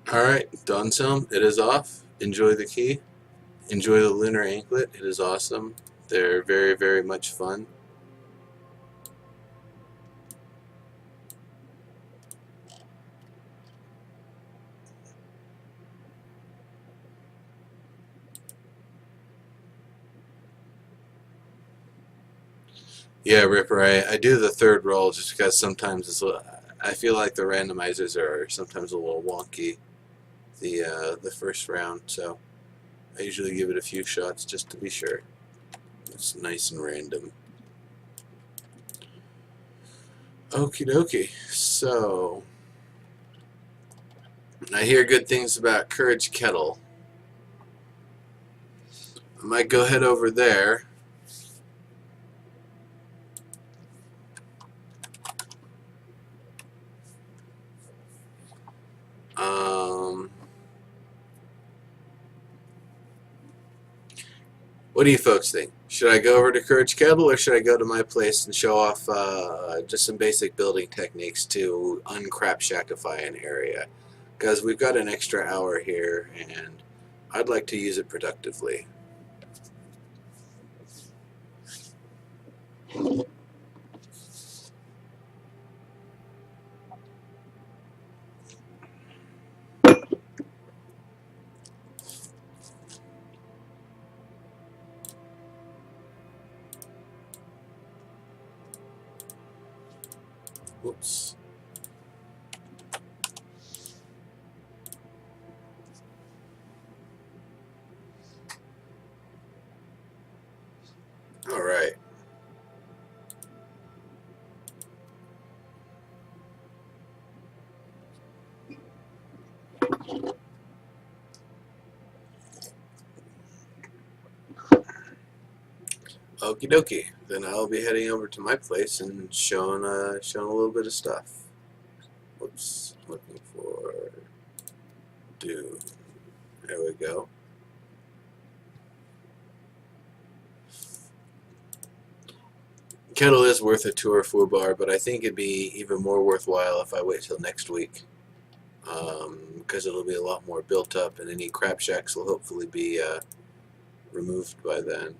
Alright, Donselm, it is off. Enjoy the key. Enjoy the lunar anklet. It is awesome. They're very, very much fun. Yeah, Ripper, I do the third roll just because sometimes I feel like the randomizers are sometimes a little wonky the first round, so I usually give it a few shots just to be sure. It's nice and random. Okie dokie. So I hear good things about Courage Kettle. I might go head over there. Um, what do you folks think? Should I go over to Courage Kettle or should I go to my place and show off just some basic building techniques to uncrapshackify an area? Because we've got an extra hour here and I'd like to use it productively. Whoops. All right. Okie dokie. Then I'll be heading over to my place and showing a little bit of stuff. Whoops. Looking for Dune. There we go. Kettle is worth a tour for bar, but I think it'd be even more worthwhile if I wait till next week, because it'll be a lot more built up, and any Crapshacks will hopefully be removed by then.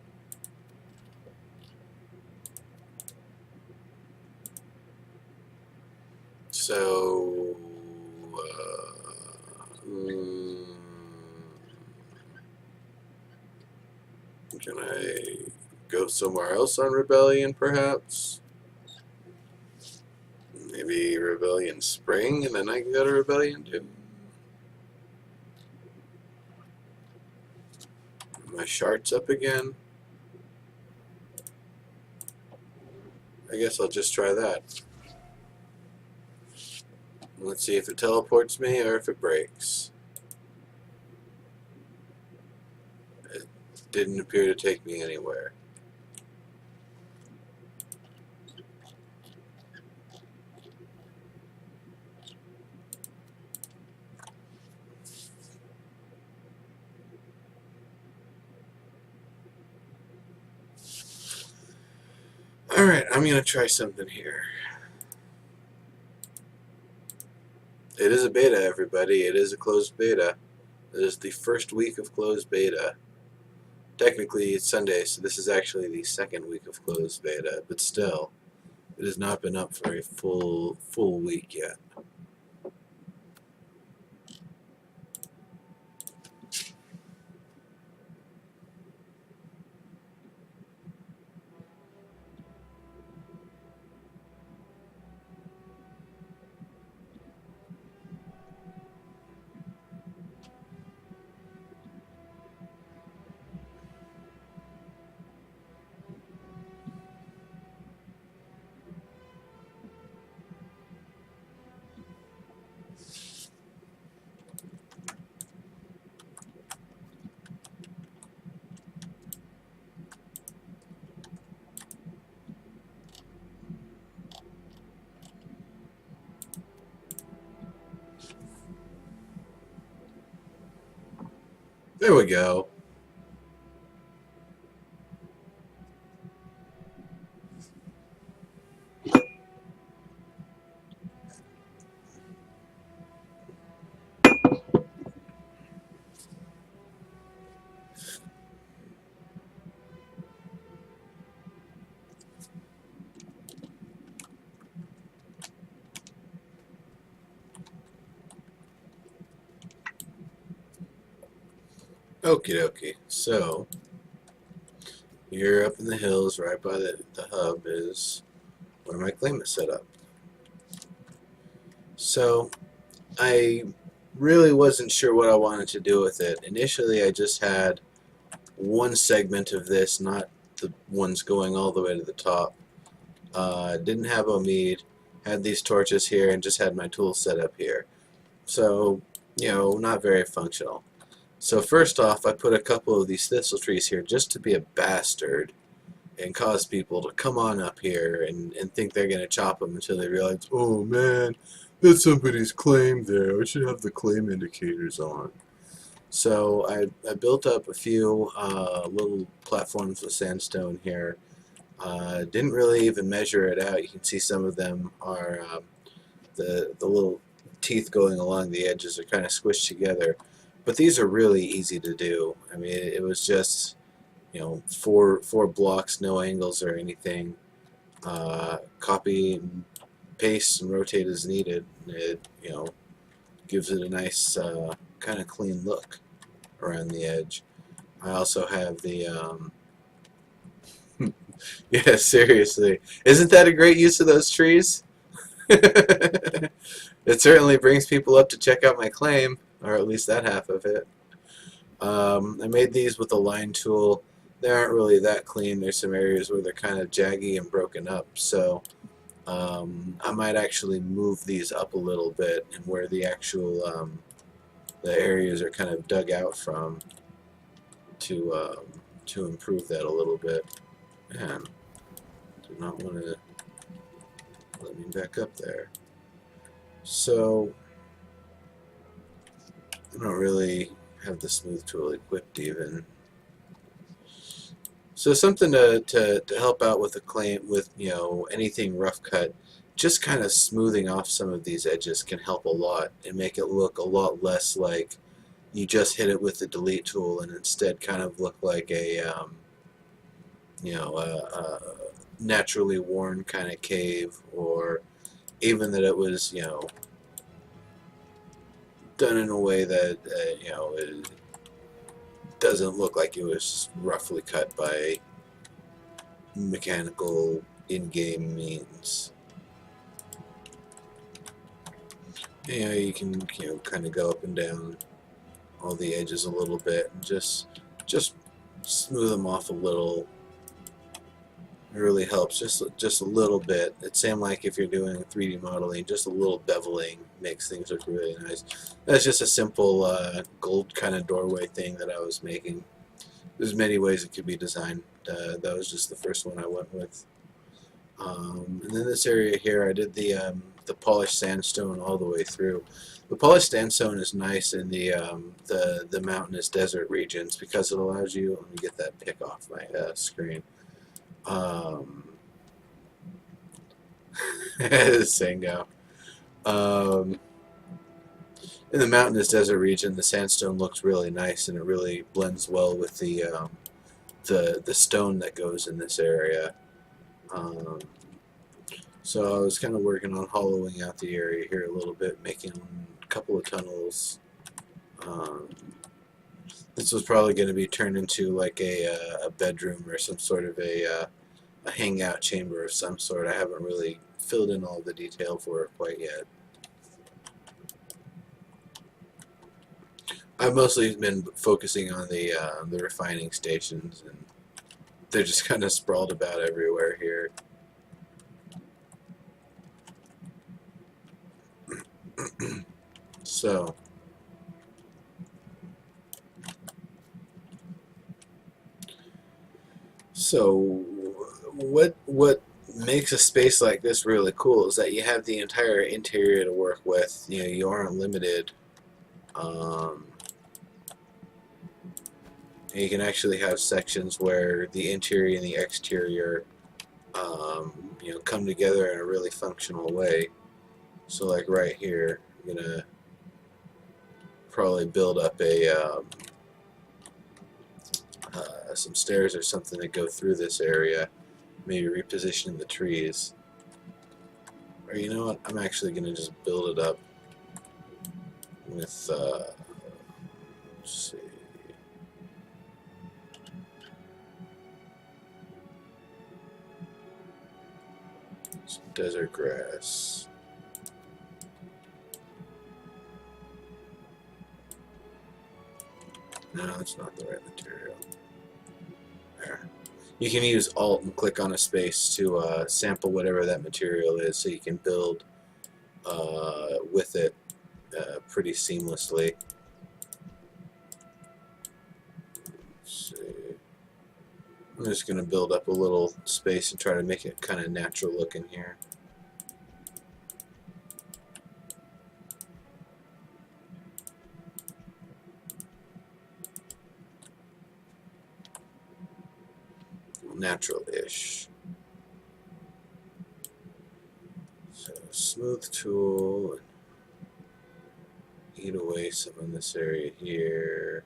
So, can I go somewhere else on Rebellion, perhaps? Maybe Rebellion Spring, and then I can go to Rebellion too. My shards up again. I guess I'll just try that. Let's see if it teleports me or if it breaks. It didn't appear to take me anywhere. Alright, I'm going to try something here. It is a beta, everybody. It is a closed beta. It is the first week of closed beta. Technically, it's Sunday, so this is actually the second week of closed beta, but still, it has not been up for a full week yet. There we go. Okie dokie. So, here up in the hills, right by the hub, is where my claim is set up. So, I really wasn't sure what I wanted to do with it. Initially, I just had one segment of this, not the ones going all the way to the top. Didn't have Omid, had these torches here, and just had my tools set up here. So, not very functional. So first off, I put a couple of these thistle trees here just to be a bastard and cause people to come on up here and think they're going to chop them until they realize, oh man, that's somebody's claim there. I should have the claim indicators on. So I built up a few little platforms with sandstone here. Didn't really even measure it out. You can see some of them are the little teeth going along the edges are kind of squished together. But these are really easy to do. I mean, it was just, four blocks, no angles or anything. Copy and paste and rotate as needed. It, gives it a nice kind of clean look around the edge. I also have the, yeah, seriously. Isn't that a great use of those trees? It certainly brings people up to check out my claim, or at least that half of it. I made these with a line tool. They aren't really that clean. There's some areas where they're kind of jaggy and broken up, so I might actually move these up a little bit and where the actual the areas are kind of dug out from to improve that a little bit. Man, do not want to let me back up there. So I don't really have the smooth tool equipped even. So something to help out with the claim with anything rough cut, just kind of smoothing off some of these edges can help a lot and make it look a lot less like you just hit it with the delete tool and instead kind of look like a naturally worn kind of cave, or even that it was done in a way that it doesn't look like it was roughly cut by mechanical in-game means. You can kind of go up and down all the edges a little bit and just smooth them off a little. It really helps, just a little bit. It seems like if you're doing 3D modeling, just a little beveling makes things look really nice. That's just a simple gold kind of doorway thing that I was making. There's many ways it could be designed. That was just the first one I went with. And then this area here, I did the polished sandstone all the way through. The polished sandstone is nice in the mountainous desert regions because it allows you. Let me get that pick off my screen. Sango. In the mountainous desert region, the sandstone looks really nice and it really blends well with the stone that goes in this area. So I was kind of working on hollowing out the area here a little bit, making a couple of tunnels. This was probably going to be turned into like a bedroom or some sort of a hangout chamber of some sort. I haven't really filled in all the detail for it quite yet. I've mostly been focusing on the refining stations, and they're just kind of sprawled about everywhere here. So what makes a space like this really cool is that you have the entire interior to work with. You aren't limited. You can actually have sections where the interior and the exterior come together in a really functional way. So like right here, I'm gonna probably build up some stairs or something that go through this area, maybe reposition the trees. Or you know what, I'm actually gonna just build it up with let's see, desert grass. No, that's not the right material. There. You can use Alt and click on a space to sample whatever that material is, so you can build with it pretty seamlessly. Let's see. I'm just going to build up a little space and try to make it kind of natural looking here. Natural-ish. So smooth tool, and eat away some in this area here.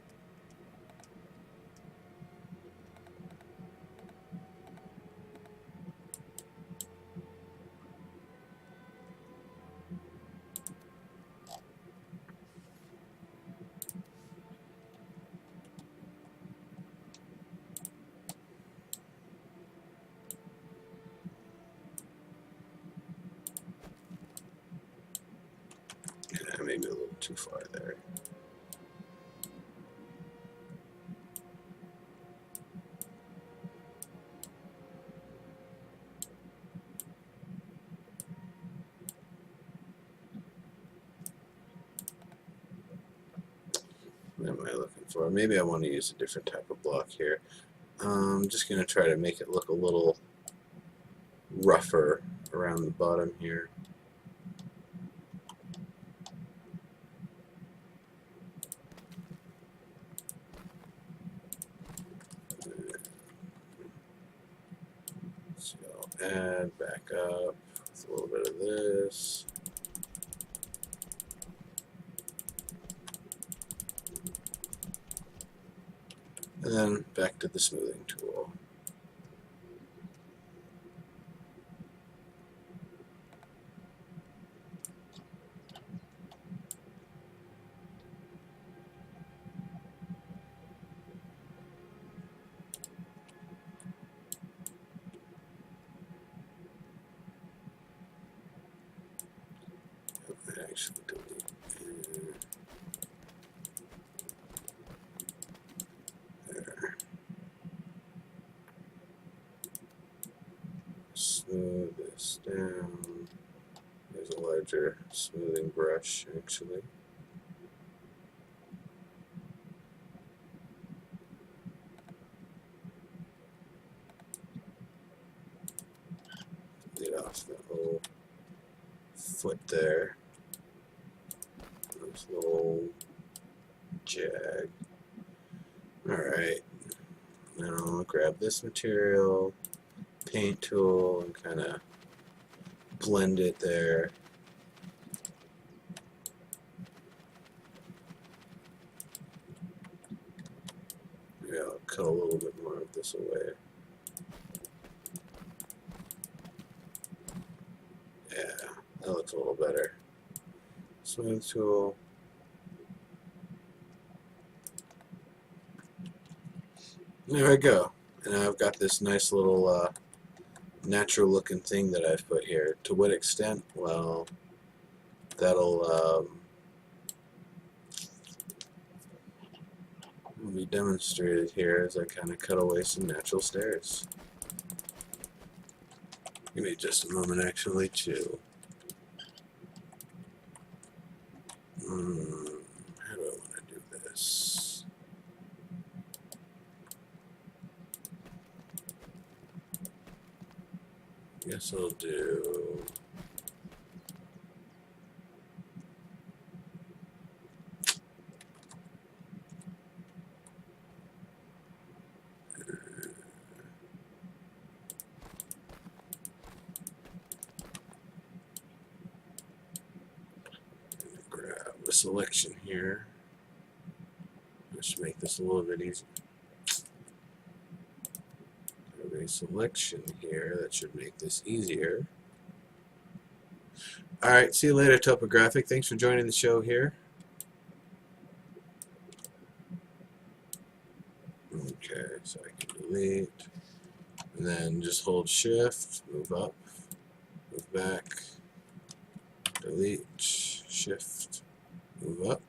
Yeah, maybe a little too far there. What am I looking for? Maybe I want to use a different type of block here. I'm just going to try to make it look a little rougher around the bottom here. So add back up with a little bit of this. And then back to the smoothing tool. Actually delete there. Smooth this down. There's a larger smoothing brush actually. Get off the whole foot there. This little jag. Alright. Now I'll grab this material, paint tool, and kind of blend it there. Maybe I'll cut a little bit more of this away. Yeah, that looks a little better. Smooth tool. There we go. And I've got this nice little natural looking thing that I've put here. To what extent? Well, that'll be demonstrated here as I kind of cut away some natural stairs. Give me just a moment actually to how do I want to do this? Guess I'll do grab a selection here. Let's make this a little bit easier. A selection here that should make this easier. Alright, see you later, Topographic. Thanks for joining the show here. Okay, so I can delete and then just hold shift, move up move back, delete, shift, move up,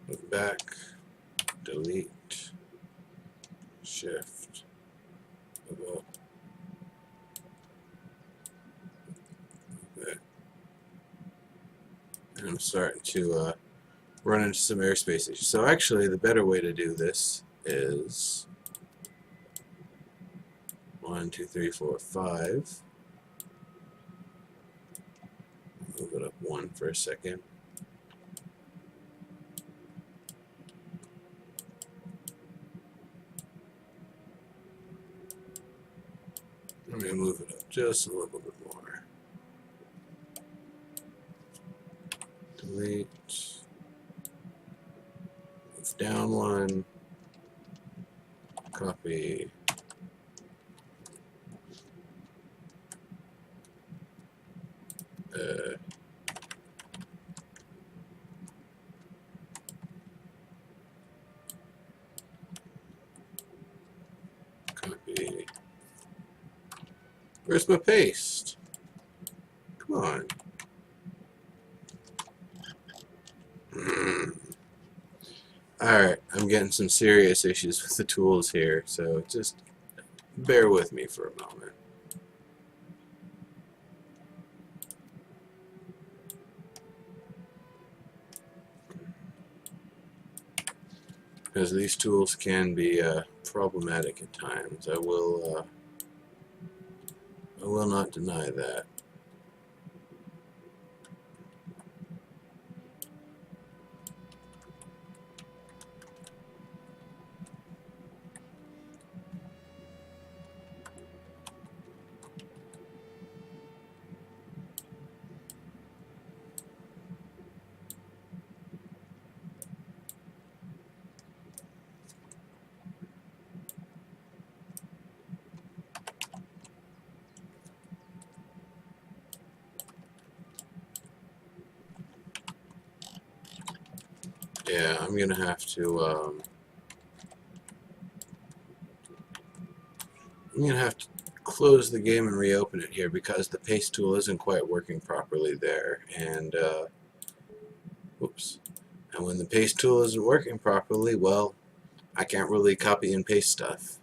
move back, delete, shift, move up, move back. And I'm starting to run into some airspace issues. So actually the better way to do this is 1, 2, 3, 4, 5. Move it up 1 for a second. I'm going to move it up just a little bit more. Delete. Move down 1. Copy. Copy. Where's my paste? Come on. Alright, I'm getting some serious issues with the tools here, so just bear with me for a moment. Because these tools can be problematic at times. I will not deny that. Yeah, I'm gonna have to close the game and reopen it here because the paste tool isn't quite working properly there. And whoops. And when the paste tool isn't working properly, well, I can't really copy and paste stuff.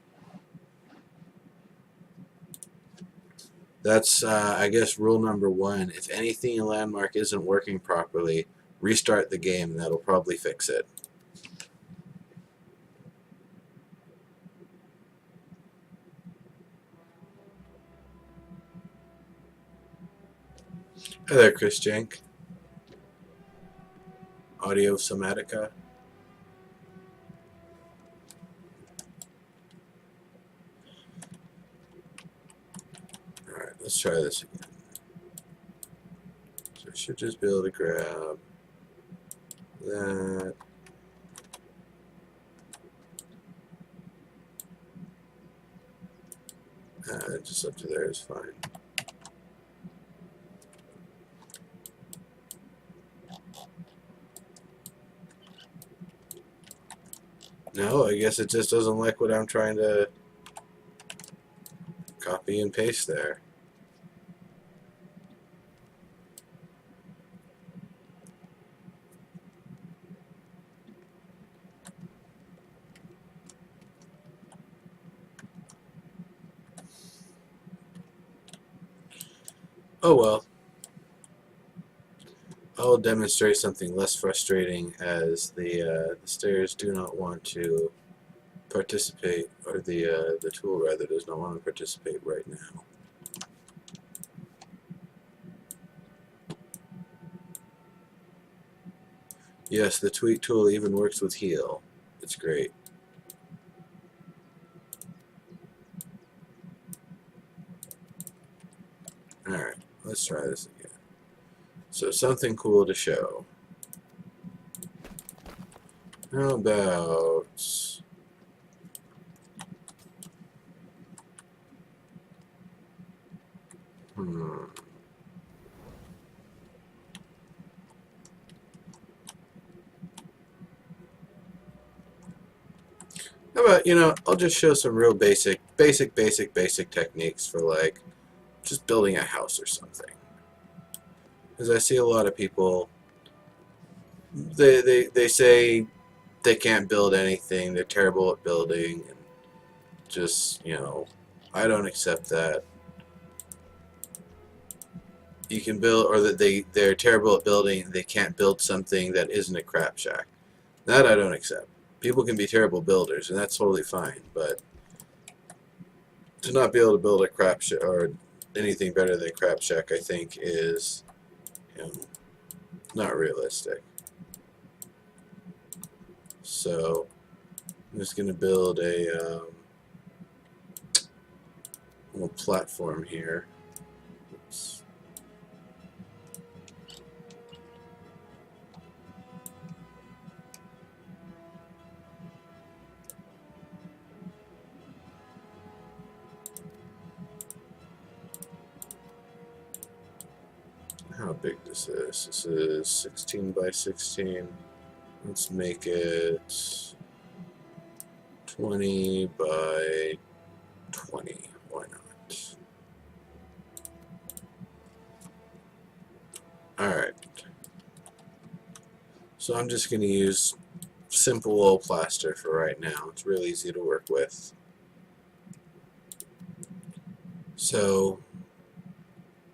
That's, I guess, rule number 1. If anything in Landmark isn't working properly, restart the game and that'll probably fix it. Hi there, Chris Jank. Audio Somatica. Alright, let's try this again. So I should just be able to grab that. Just up to there is fine. No, I guess it just doesn't like what I'm trying to copy and paste there. Oh well. I'll demonstrate something less frustrating as the stairs do not want to participate, or the tool rather does not want to participate right now. Yes, the tweak tool even works with heal. It's great. Alright, let's try this again. So something cool to show. How about how about, I'll just show some real basic techniques for like just building a house or something. Because I see a lot of people, they say they can't build anything, they're terrible at building, and just, you know, I don't accept that. You can build, or that they're terrible at building, they can't build something that isn't a crap shack. That I don't accept. People can be terrible builders, and that's totally fine, but to not be able to build a crap shack or anything better than a crap shack, I think is, you know, not realistic. So I'm just going to build a little platform here. Oops. How big is this? This is 16 by 16. Let's make it 20 by 20. Why not? Alright. So I'm just going to use simple old plaster for right now. It's really easy to work with. So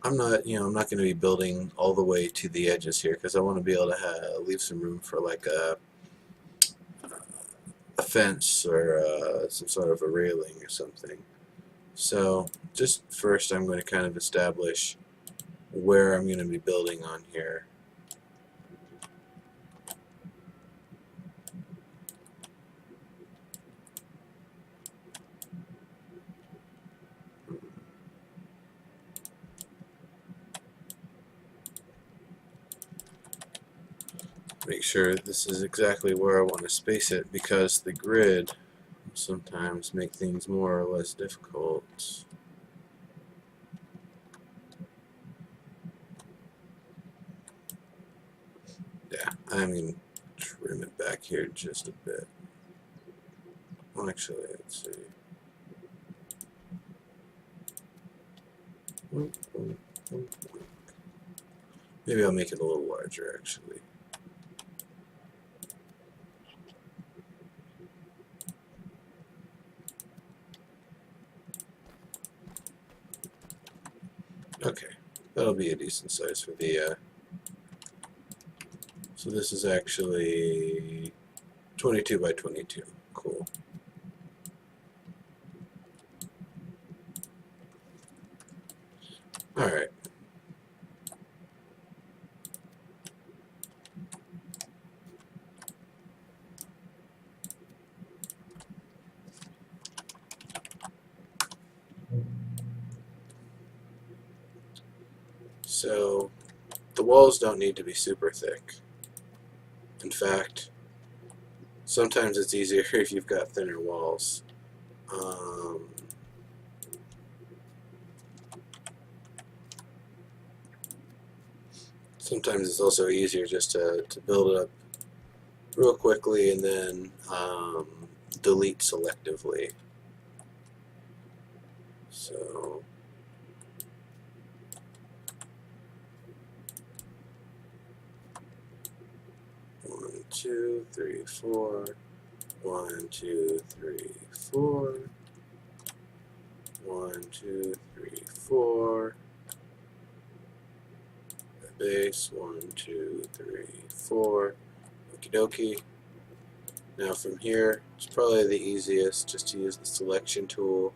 I'm not going to be building all the way to the edges here because I want to be able to leave some room for like a fence or some sort of a railing or something. So just first I'm going to kind of establish where I'm going to be building on here. Make sure this is exactly where I want to space it because the grid sometimes make things more or less difficult. Yeah, I'm going to trim it back here just a bit. Well, actually, let's see. Maybe I'll make it a little larger, actually. Okay, that'll be a decent size for the, so this is actually 22 by 22. Cool. Alright. So, the walls don't need to be super thick. In fact, sometimes it's easier if you've got thinner walls. Sometimes it's also easier just to build it up real quickly and then delete selectively. So, 1, 2, 3, 4. 1, 2, 3, 4. 1, 2, 3, 4. The base, 1, 2, 3, 4. Okie dokie. Now from here, it's probably the easiest just to use the selection tool.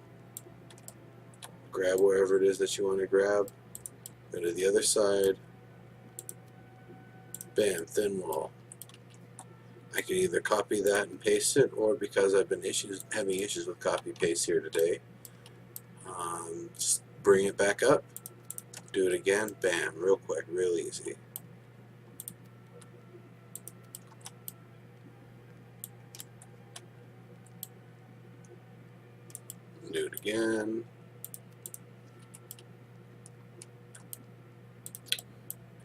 Grab wherever it is that you want to grab. Go to the other side. Bam, thin wall. I can either copy that and paste it, or because I've been having issues with copy paste here today, just bring it back up, do it again, bam, real quick, real easy. Do it again.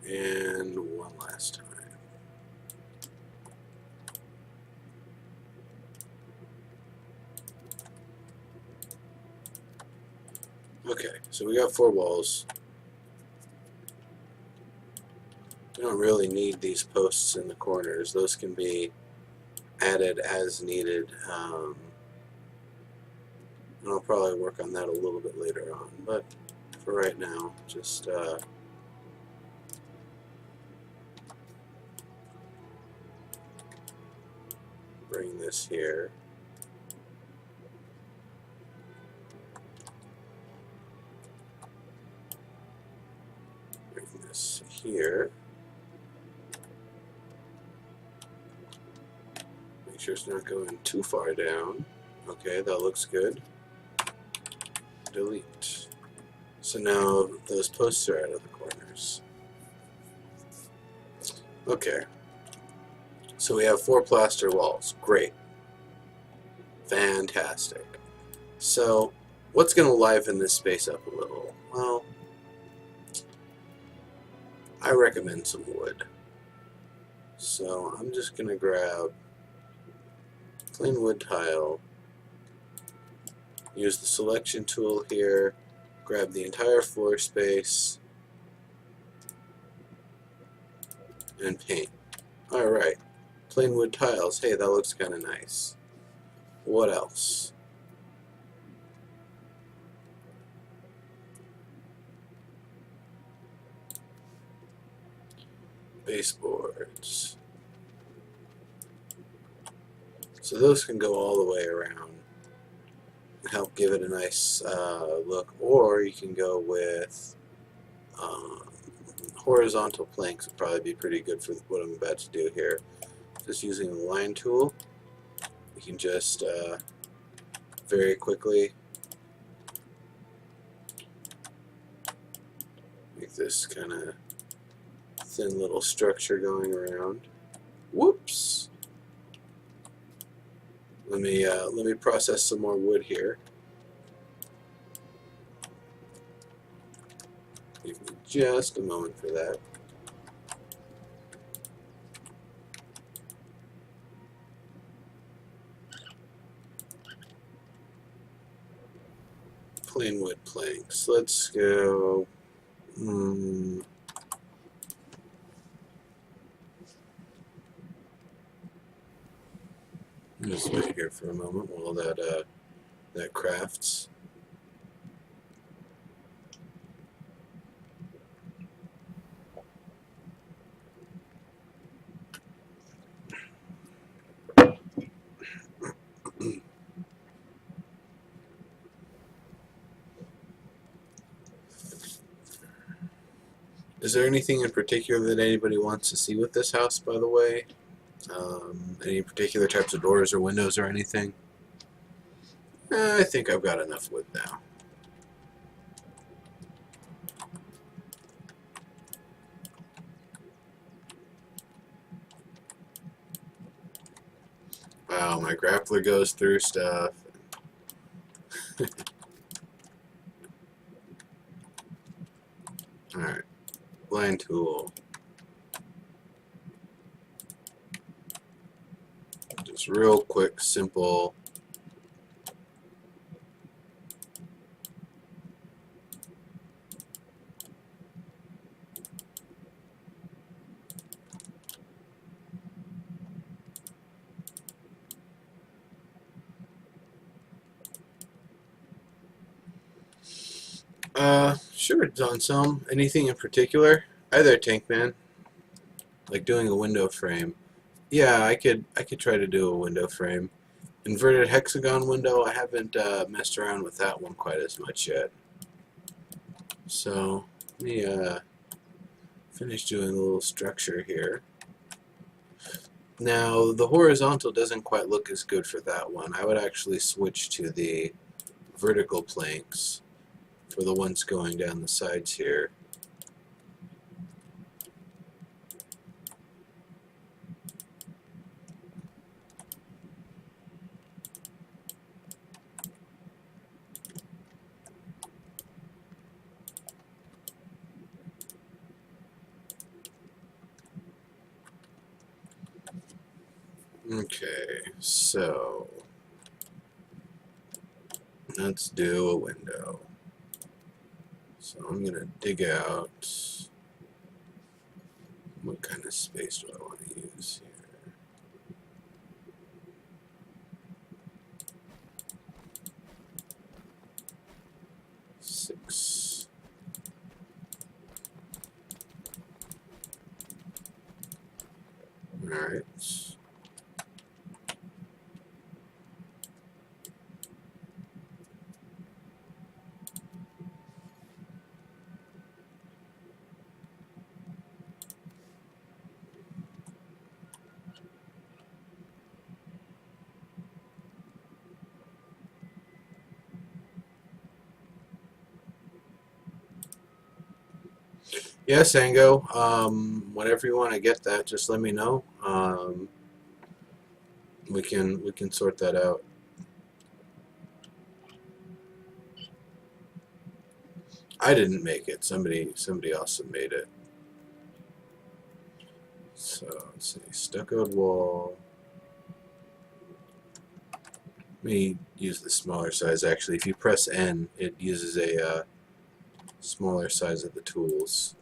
And one last time. Okay, so we got 4 walls. We don't really need these posts in the corners. Those can be added as needed. And I'll probably work on that a little bit later on. But for right now, just bring this here. Bring this here. Make sure it's not going too far down. Okay, that looks good. Delete. So now those posts are out of the corners. Okay. So we have 4 plaster walls. Great. Fantastic. So what's going to liven this space up a little? Well, I recommend some wood. So I'm just going to grab plain wood tile, use the selection tool here, grab the entire floor space, and paint. Alright, plain wood tiles. Hey, that looks kind of nice. What else? Baseboards. So those can go all the way around and help give it a nice look, or you can go with horizontal planks would probably be pretty good for what I'm about to do here. Just using the line tool, you can just very quickly make this kind of thin little structure going around. Whoops! Let me process some more wood here. Give me just a moment for that. Plain wood planks. Let's go. Just wait here for a moment while that crafts. Is there anything in particular that anybody wants to see with this house, by the way? Any particular types of doors or windows or anything? I think I've got enough wood now. Wow, my grappler goes through stuff. Alright, line tool. Just real quick, simple. Sure, Don Selm. Anything in particular? Hi there, Tank Man. Like doing a window frame. Yeah, I could try to do a window frame. Inverted hexagon window, I haven't messed around with that one quite as much yet. So, let me finish doing a little structure here. Now, the horizontal doesn't quite look as good for that one. I would actually switch to the vertical planks for the ones going down the sides here. Okay, so let's do a window. So I'm going to dig out, what kind of space do I want to use here? Six. Alright. Yeah, Sango. Whenever you want to get that, just let me know. We can sort that out. I didn't make it. Somebody else made it. So let's see. Stuccoed wall. Let me use the smaller size. Actually, if you press N, it uses a smaller size of the tools.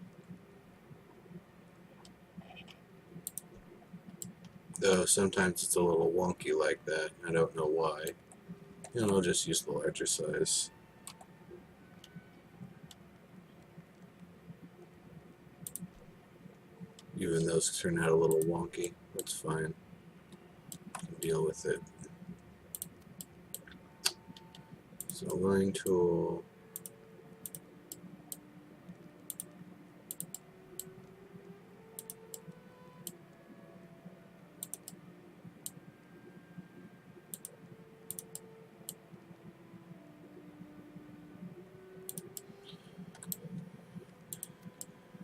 Though sometimes it's a little wonky like that. I don't know why. And I'll just use the larger size. Even those turn out a little wonky. That's fine. I can deal with it. So line tool.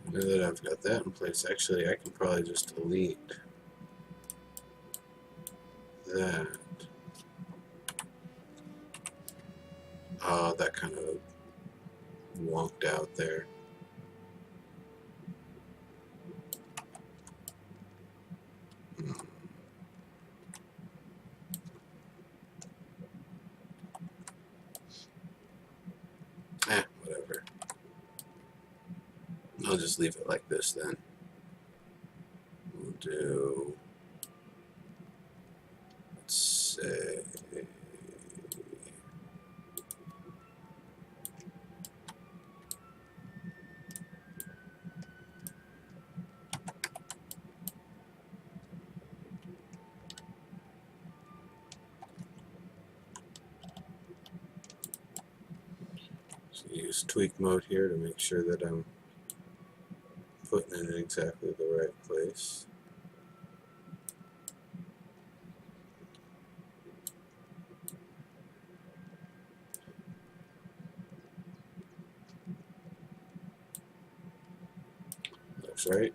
Now that I've got that in place, actually I can probably just delete that. Oh, that kind of wonked out there. Whatever. I'll just leave it like this then. We'll do, let's say, so use tweak mode here to make sure that I'm putting it in exactly the right place. Looks right.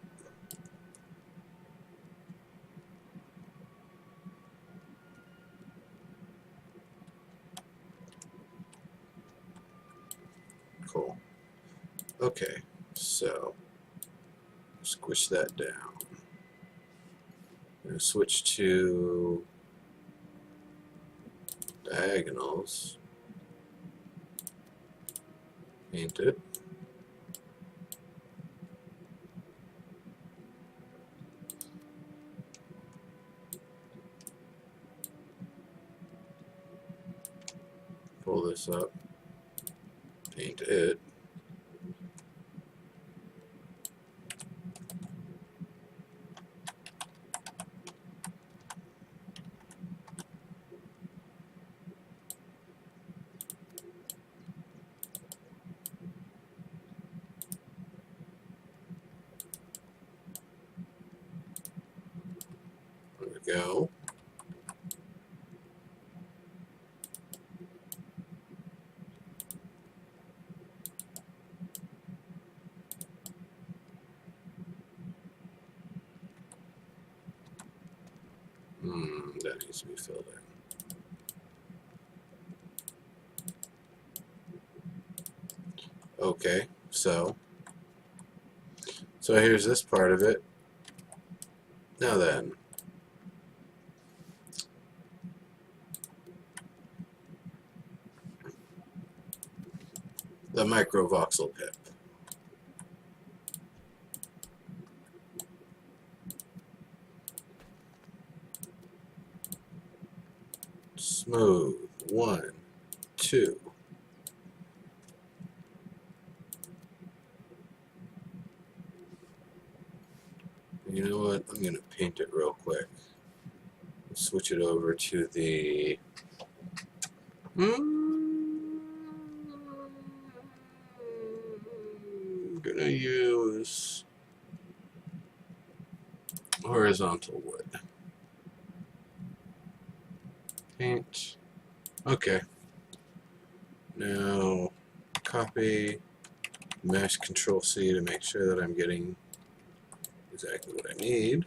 Cool. Okay, so squish that down. I'm going to switch to diagonals. Paint it. Pull this up. Paint it. There we go. That needs to be filled in. Okay, so here's this part of it. Now then, the microvoxel pip. Smooth. 1, 2. You know what? I'm going to paint it real quick. Switch it over to the... I'm going to use horizontal wood. Paint. Okay. Now, copy, mash Control C to make sure that I'm getting exactly what I need.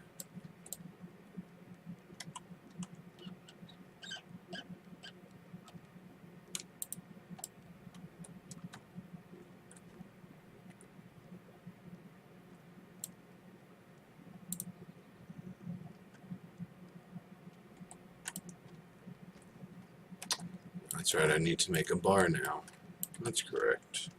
That's right, I need to make a bar now. That's correct.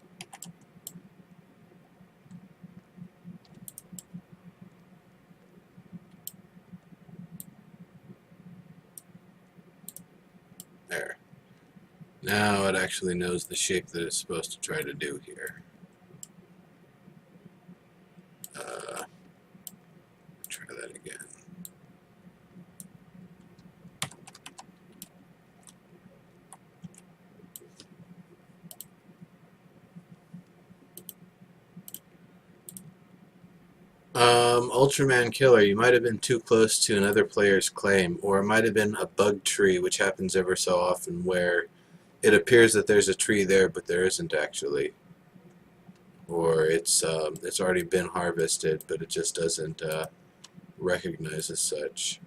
There. Now it actually knows the shape that it's supposed to try to do here. Try that again. Ultraman Killer, you might have been too close to another player's claim, or it might have been a bug tree, which happens ever so often, where it appears that there's a tree there, but there isn't actually. Or it's already been harvested, but it just doesn't recognize as such.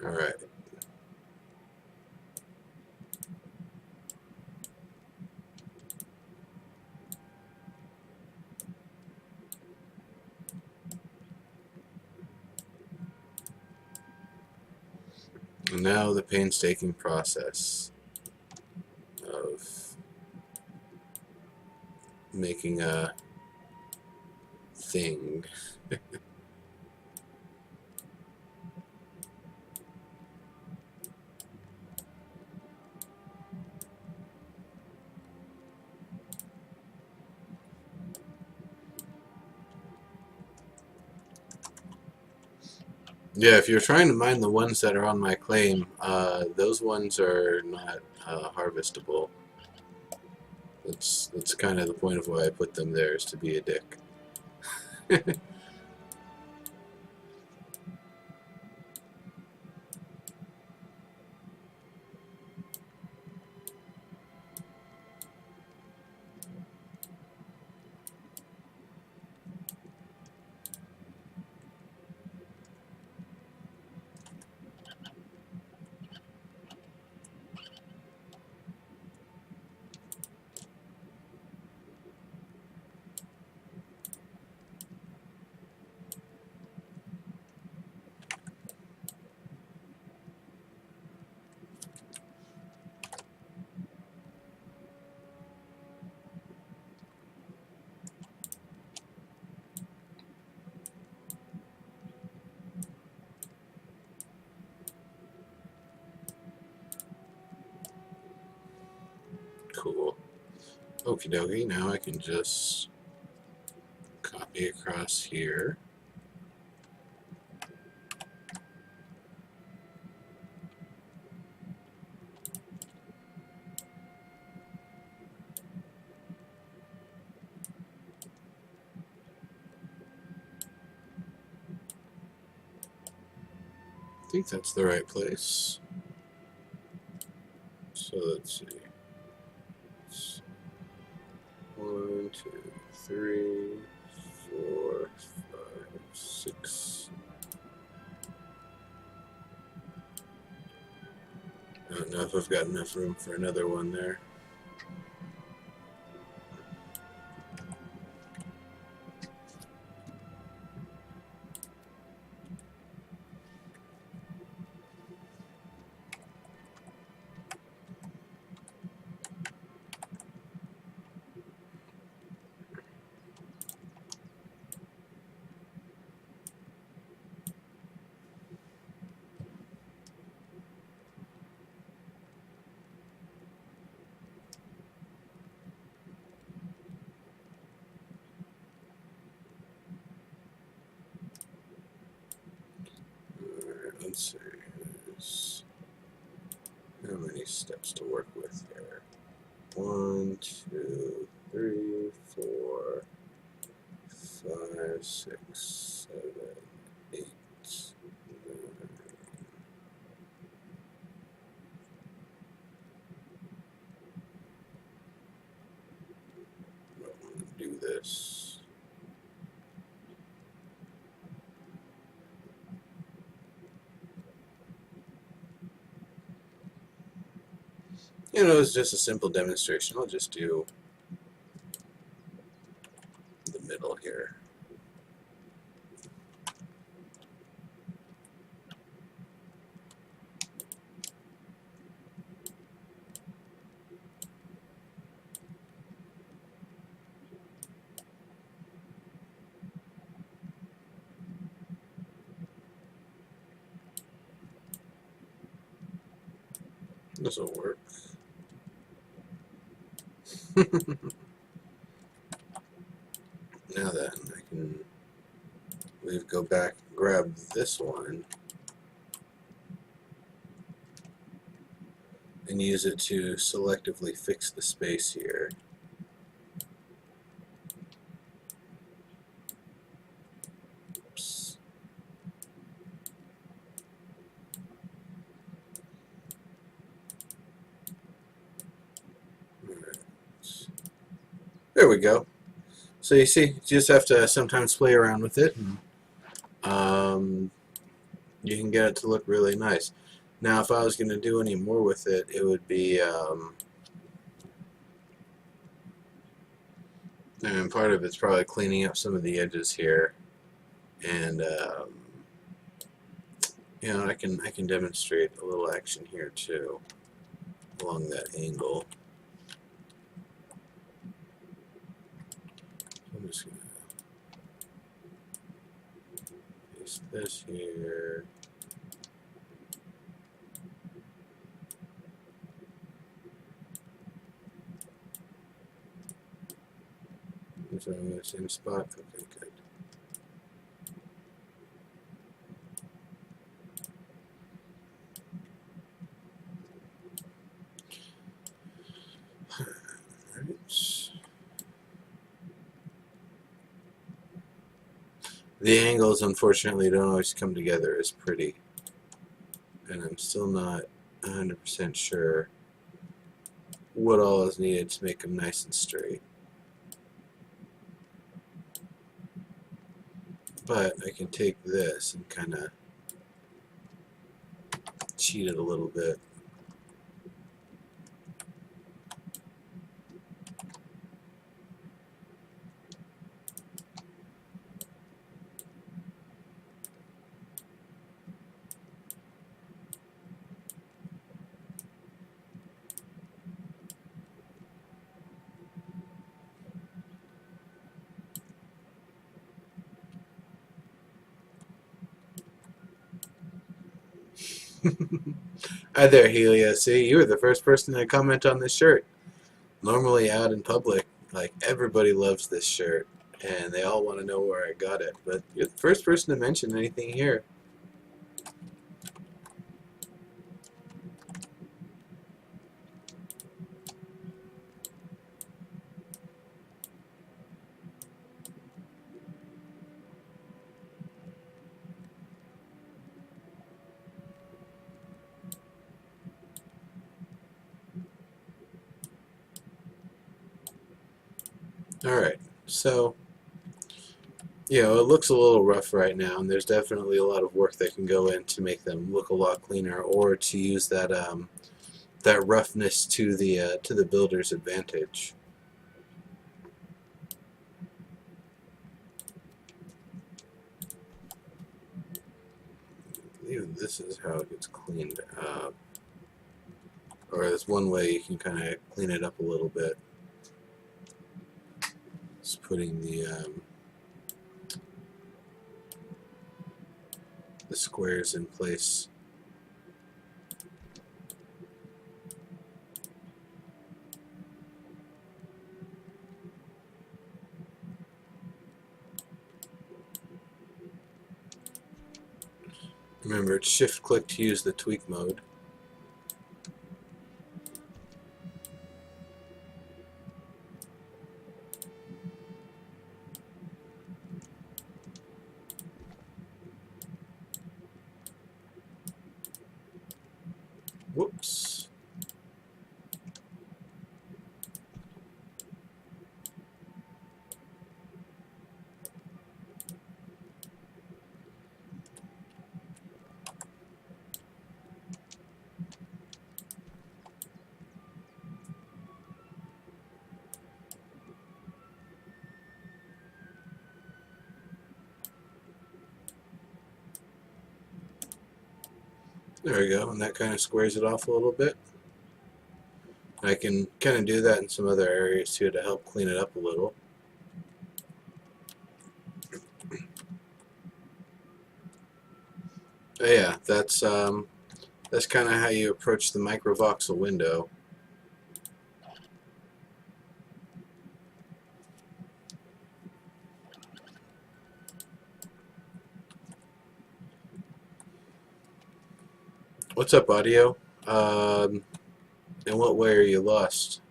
Alright. And now the painstaking process of making a thing. Yeah, if you're trying to mine the ones that are on my claim, those ones are not harvestable. That's kind of the point of why I put them there, is to be a dick. Cool. Okie dokie, now I can just copy across here. I think that's the right place. So let's see. 1, 2, 3, 4, 5, 6. I don't know if I've got enough room for another one there. answer is how many steps to work with here? 1, 2, 3, 4, 5, 6, 7, 8, 9. I want to do this. You know, it's just a simple demonstration. I'll just do the middle here. This will work. Now then, I can go back and grab this one and use it to selectively fix the space here. Oops. Alright. There we go. So you see, you just have to sometimes play around with it, and you can get it to look really nice. Now, if I was going to do any more with it, it would be, and part of it's probably cleaning up some of the edges here, and you know, I can demonstrate a little action here too, along that angle. I'm just going to paste this here. Is that in the same spot? Okay, good. The angles, unfortunately, don't always come together as pretty, and I'm still not 100% sure what all is needed to make them nice and straight. But I can take this and kind of cheat it a little bit. Hi there, Helia. See, you were the first person to comment on this shirt. Normally out in public, like, everybody loves this shirt, and they all want to know where I got it, but you're the first person to mention anything here. Alright, so, you know, it looks a little rough right now, and there's definitely a lot of work that can go in to make them look a lot cleaner, or to use that that roughness to the builder's advantage. Even this is how it gets cleaned up, or there's one way you can kind of clean it up a little bit. Just putting the squares in place. Remember, it's shift-click to use the tweak mode. Whoops. There we go, and that kind of squares it off a little bit. I can kind of do that in some other areas too to help clean it up a little. But yeah, that's kind of how you approach the microvoxel window. What's up, audio? In what way are you lost?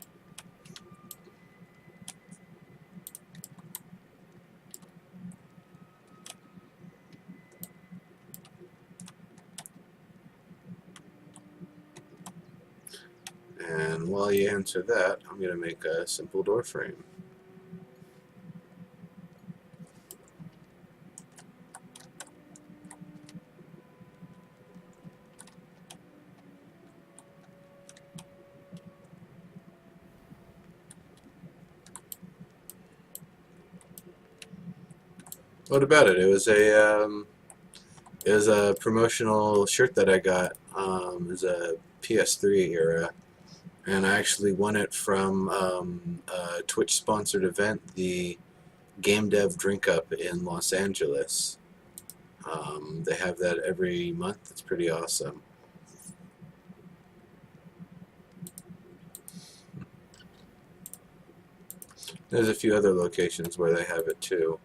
And while you answer that, I'm going to make a simple door frame. What about it? It was a promotional shirt that I got. It was a PS3 era, and I actually won it from a Twitch sponsored event, the Game Dev Drink Up in Los Angeles. They have that every month. It's pretty awesome. There's a few other locations where they have it too.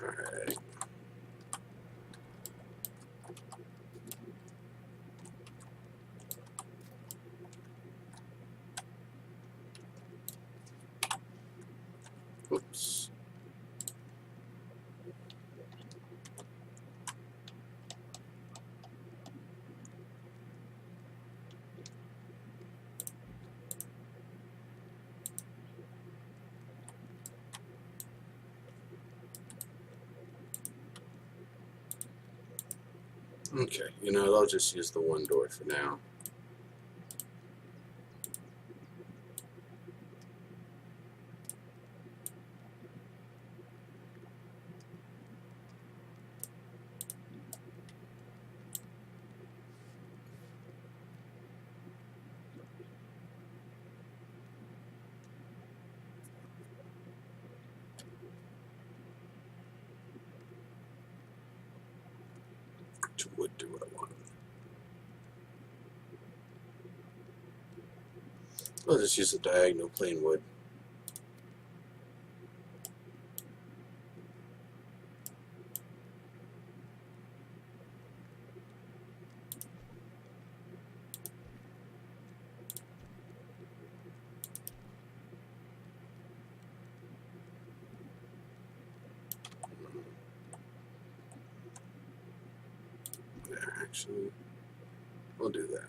Alright. Oops. Okay, you know, I'll just use the one door for now. Which wood do I want? I'll just use the diagonal plain wood. There, actually, we'll do that.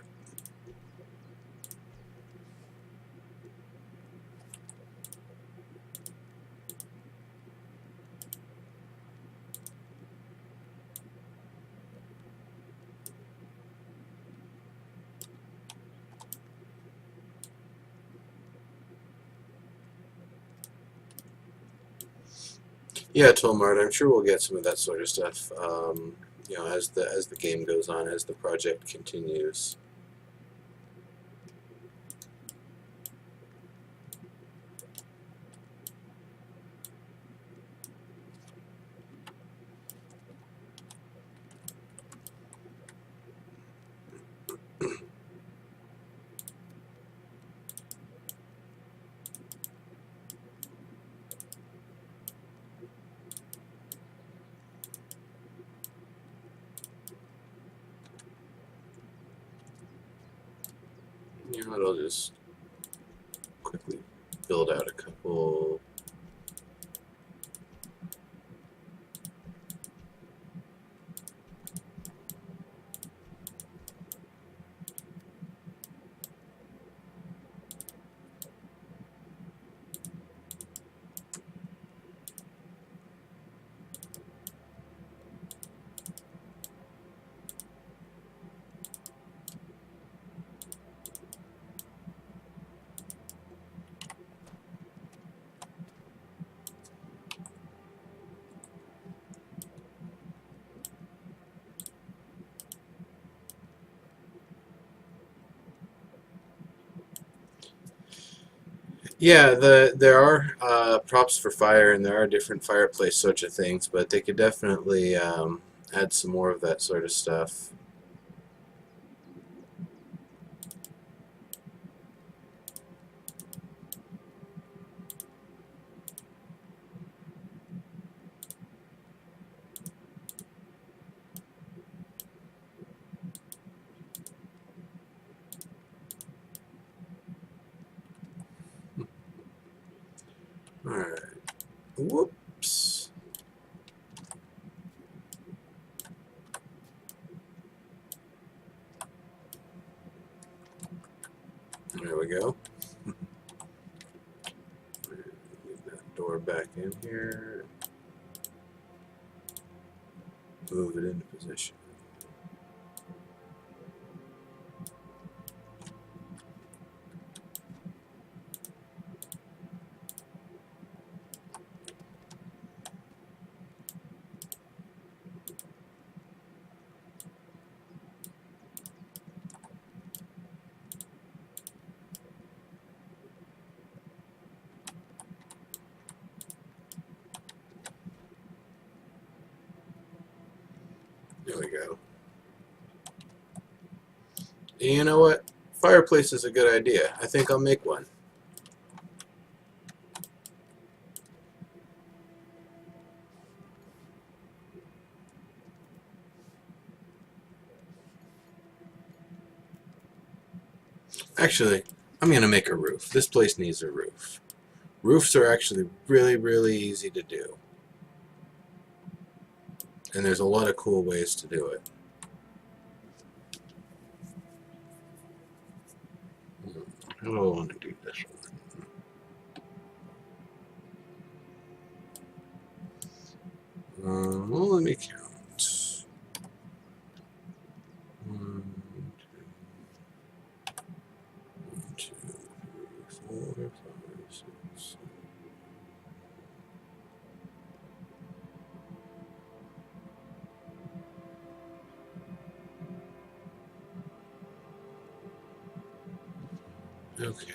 Yeah, Tolmart, I'm sure we'll get some of that sort of stuff. You know, as the game goes on, as the project continues. know what, I'll just quickly build out a couple. Yeah, there are props for fire, and there are different fireplace sorts of things, but they could definitely add some more of that sort of stuff. All right. Whoops. There we go. Move that door back in here. Move it into position. There we go. You know what? Fireplace is a good idea. I think I'll make one. Actually, I'm going to make a roof. This place needs a roof. Roofs are actually really, really easy to do. And there's a lot of cool ways to do it. How do I want to do this one? Well, let me count. 1, 2, 4, 5, 6. Okay.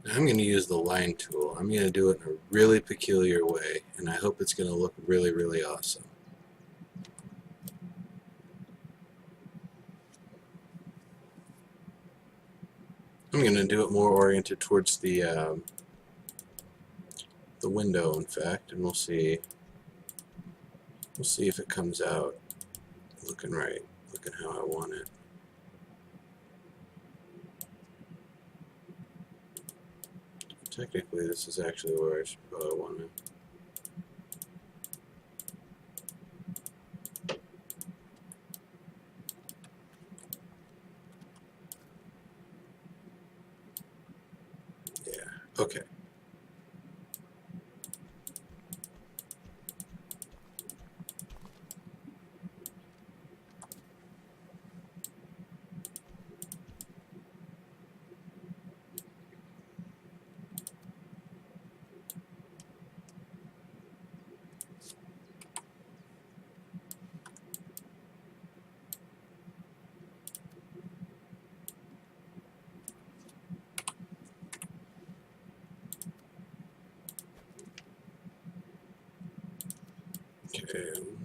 I'm going to use the line tool. I'm going to do it in a really peculiar way, and I hope it's going to look really, really awesome. I'm going to do it more oriented towards the window, in fact, and we'll see. We'll see if it comes out looking right, looking how I want it. Technically, this is actually where I should probably want it. Yeah, okay.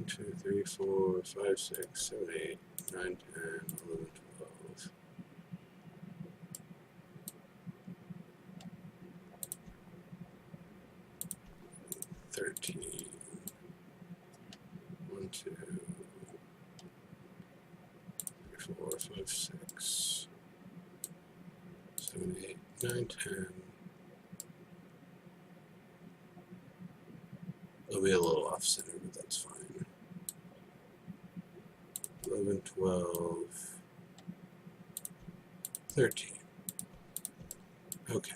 1, 2, 3, 4, 5, 6, 7, 8, 9, 10, 11, 12. 13. 1, 2, 3, 4, 5, 6, 7, 8, 9, 10. It'll be a little off center, but that's fine. 11, 12, 13. Okay.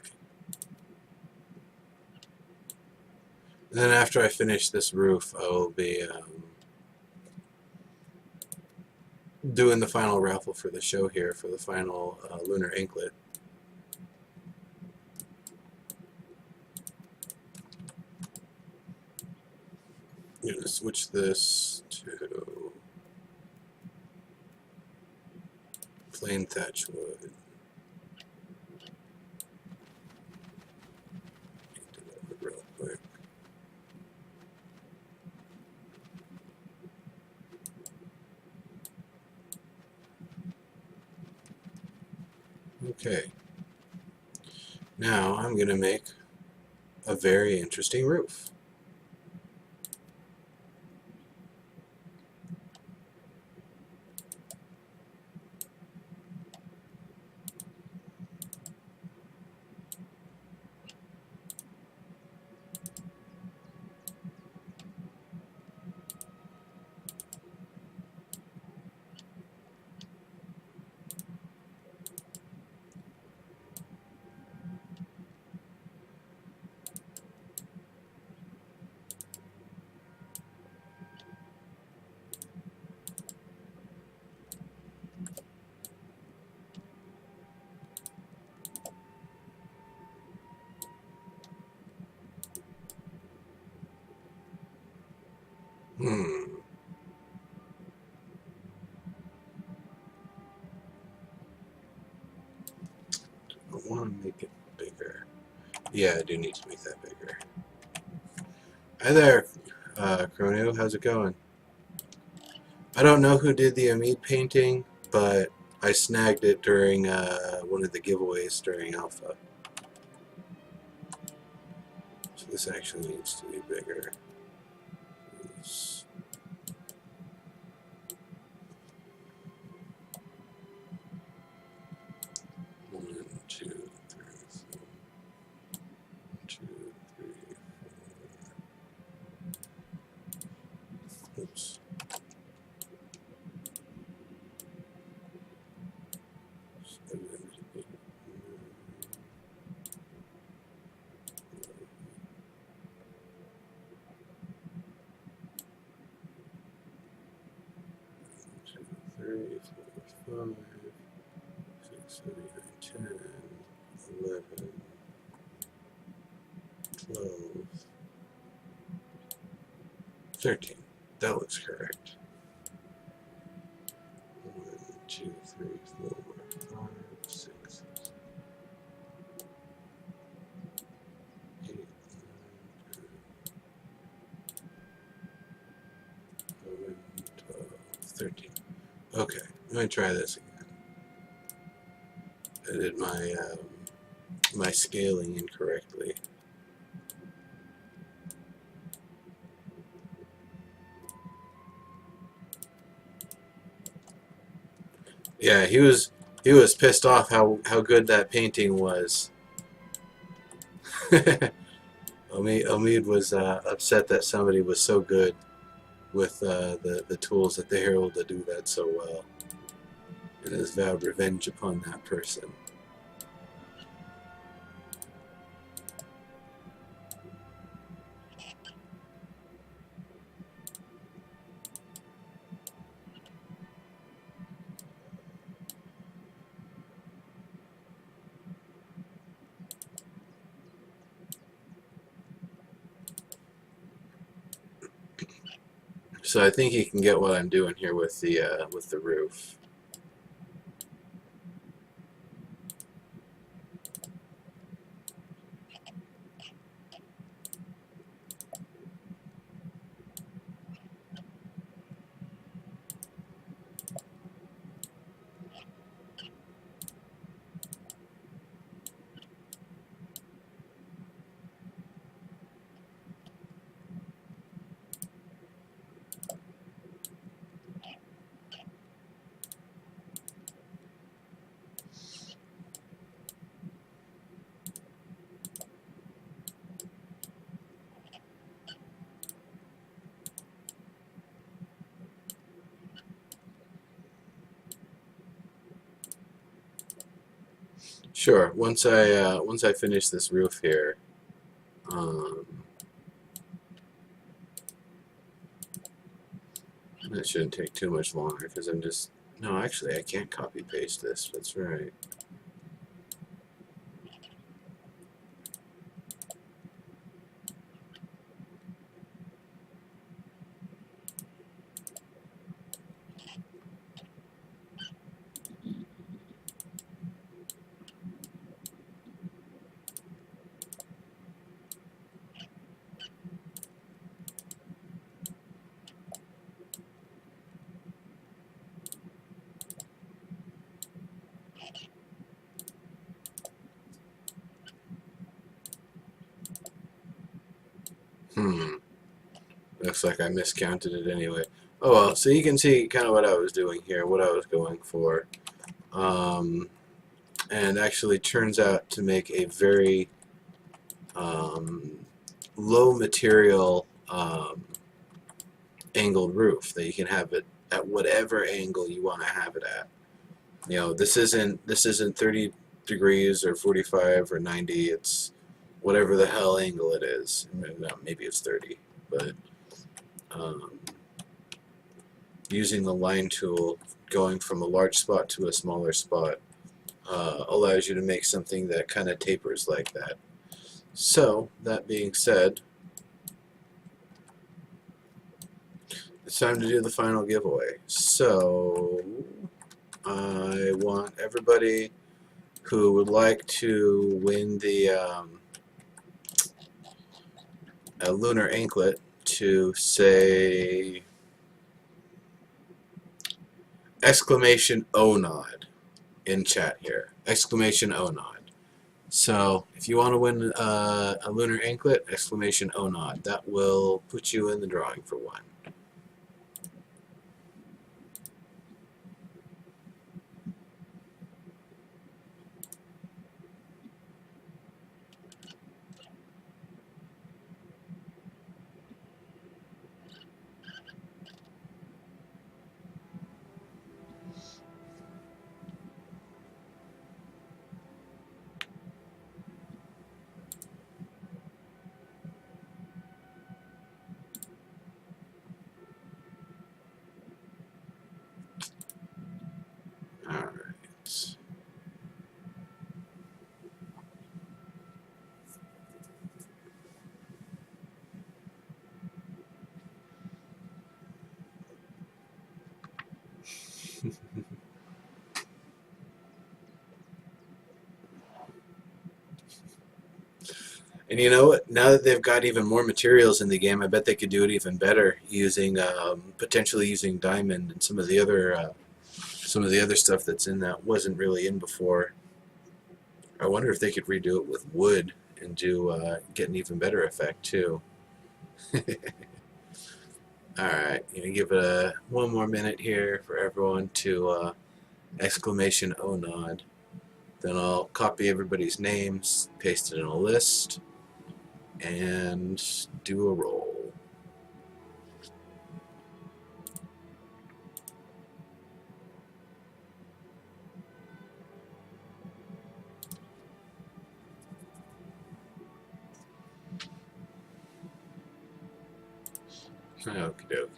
And then after I finish this roof, I will be doing the final raffle for the show here for the final lunar anklet. I'm going to switch this to plain thatch wood. Do that real quick. Okay. Now I'm going to make a very interesting roof. I want to make it bigger. Yeah, I do need to make that bigger. Hi there, Chrono. How's it going? I don't know who did the Amid painting, but I snagged it during one of the giveaways during Alpha. So this actually needs to be bigger. It's 1, 2, 3, 4. 1, 2, 3, 4. Oops. Three, 4, 5, 6, 7, 8, 9, 10, 11, 12, 13. That looks correct. 1, 2, 3, 4, 5, 6, 8, 9, 10, 11, 12, 13. Okay, let me try this again. I did my scaling incorrectly. Yeah, he was pissed off how good that painting was. Omid was upset that somebody was so good with the tools that they were able to do that so well, and has vowed revenge upon that person. So I think he can get what I'm doing here with the roof. Sure. Once I finish this roof here, um, that shouldn't take too much longer because I'm just no. Actually, I can't copy paste this. That's right. Hmm. Looks like I miscounted it anyway. Oh well. So you can see kind of what I was doing here, what I was going for. Um, and actually turns out to make a very low material angled roof that you can have it at whatever angle you want to have it at. You know, this isn't 30 degrees or 45 or 90. It's whatever the hell angle it is. No, maybe it's 30, but um, using the line tool, going from a large spot to a smaller spot, allows you to make something that kind of tapers like that. So, that being said, it's time to do the final giveaway. So, I want everybody who would like to win the a lunar anklet to say exclamation O nod in chat here. Exclamation O nod. So if you want to win a lunar anklet, exclamation O nod. That will put you in the drawing for one. Alright. And you know what? Now that they've got even more materials in the game, I bet they could do it even better using potentially using diamond and some of the other stuff that's in that wasn't really in before. I wonder if they could redo it with wood and do get an even better effect too. All right, gonna give it one more minute here for everyone to exclamation oh nod. Then I'll copy everybody's names, paste it in a list, and do a roll. Okie dokie.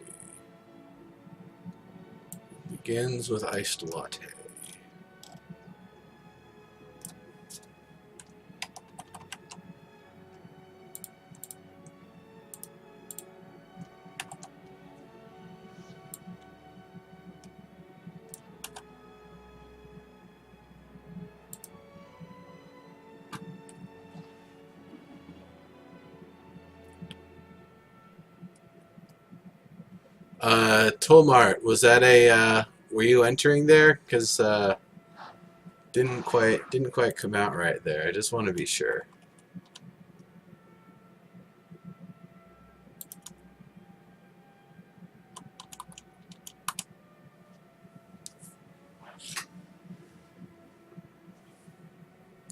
Begins with iced latte. Tolmart, was that a were you entering there? Because didn't quite come out right there. I just want to be sure.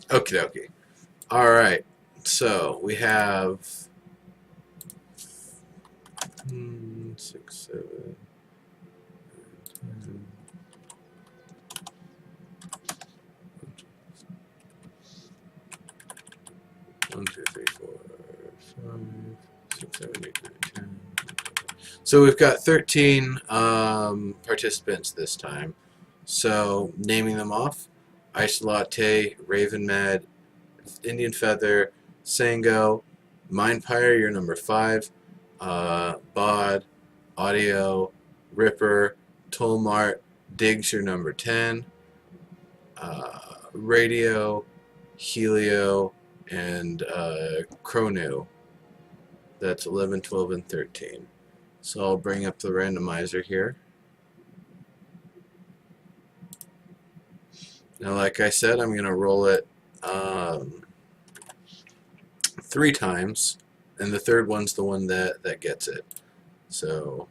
Okie dokie. All right. So we have 6, 7, 10, So we've got 13 participants this time. So naming them off: Ice Latte, Raven Mad, Indian Feather, Sango, Mindpire, you're number 5, Bod, Audio, Ripper, Tolmart, Diggs, you're number 10, Radio, Helio, and Chrono. That's 11, 12, and 13. So I'll bring up the randomizer here. Now, like I said, I'm going to roll it 3 times, and the third one's the one that gets it. So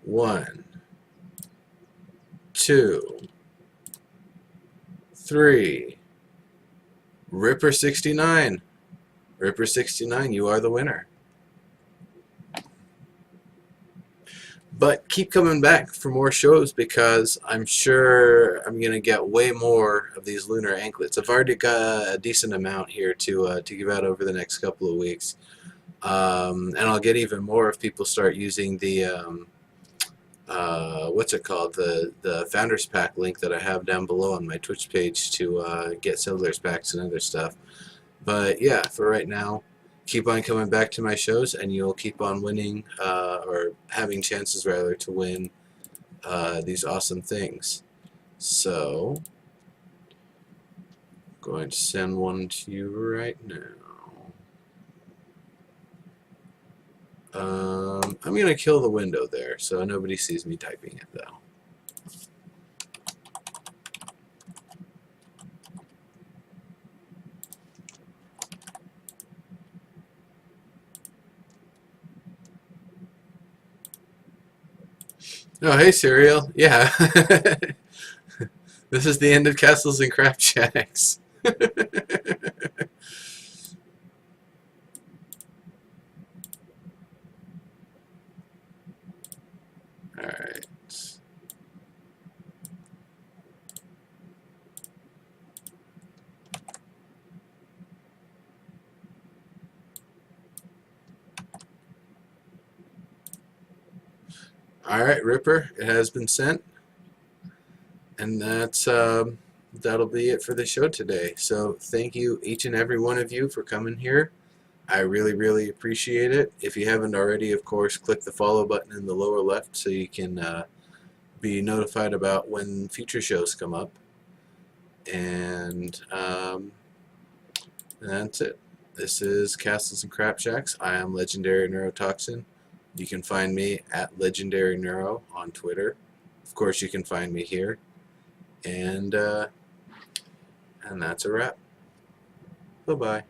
1, 2, 3. Ripper 69. Ripper 69, you are the winner. But keep coming back for more shows, because I'm sure I'm going to get way more of these lunar anklets. I've already got a decent amount here to give out over the next couple of weeks. And I'll get even more if people start using the, what's it called, the Founders Pack link that I have down below on my Twitch page to get Settlers Packs and other stuff. But yeah, for right now, keep on coming back to my shows, and you'll keep on winning, or having chances rather, to win these awesome things. So, I'm going to send one to you right now. I'm going to kill the window there so nobody sees me typing it, though. Oh, hey, Serial. Yeah. This is the end of Castles and Crapshacks. Alright. Alright, Ripper, it has been sent. And that'll be it for the show today. So thank you, each and every one of you, for coming here. I really, really appreciate it. If you haven't already, of course, click the follow button in the lower left so you can be notified about when future shows come up. And that's it. This is Castles and Crapshacks. I am Legendary Neurotoxin. You can find me at Legendary Neuro on Twitter. Of course, you can find me here. And that's a wrap. Bye-bye.